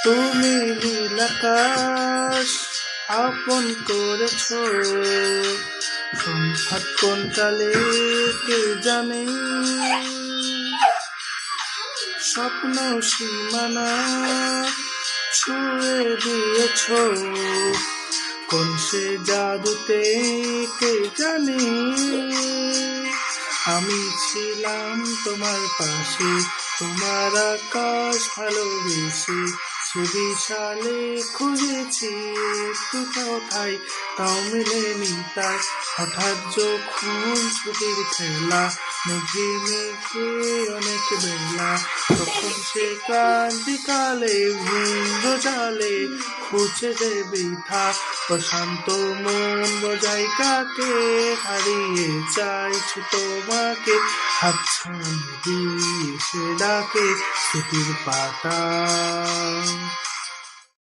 তুমি নীল আকাশ আপন করেছ, সংঘাত কোন কালে কে জানে। স্বপ্ন সীমানা ছুঁয়ে দিয়েছ, কোন সে জাদুতে কে জানে। আমি ছিলাম তোমার পাশে, তোমার আকাশ ভালোবেসে, সে বিশালে খুঁজেছি একটু কোথায়, তাও মেলেনি তাই। হঠাৎ যখন ছুটির খেলা, মেঘে মেঘে অনেক বেলা, তখন সে ক্রান্তিকালে ভিন্দ্র জালে খুঁজে যে বৃথা। প্রশান্ত মন বোঝাই কাকে, হারিয়ে চাইছি তোমাকে, হাতছানি দিয়ে সে ডাকে স্মৃতির পাতা।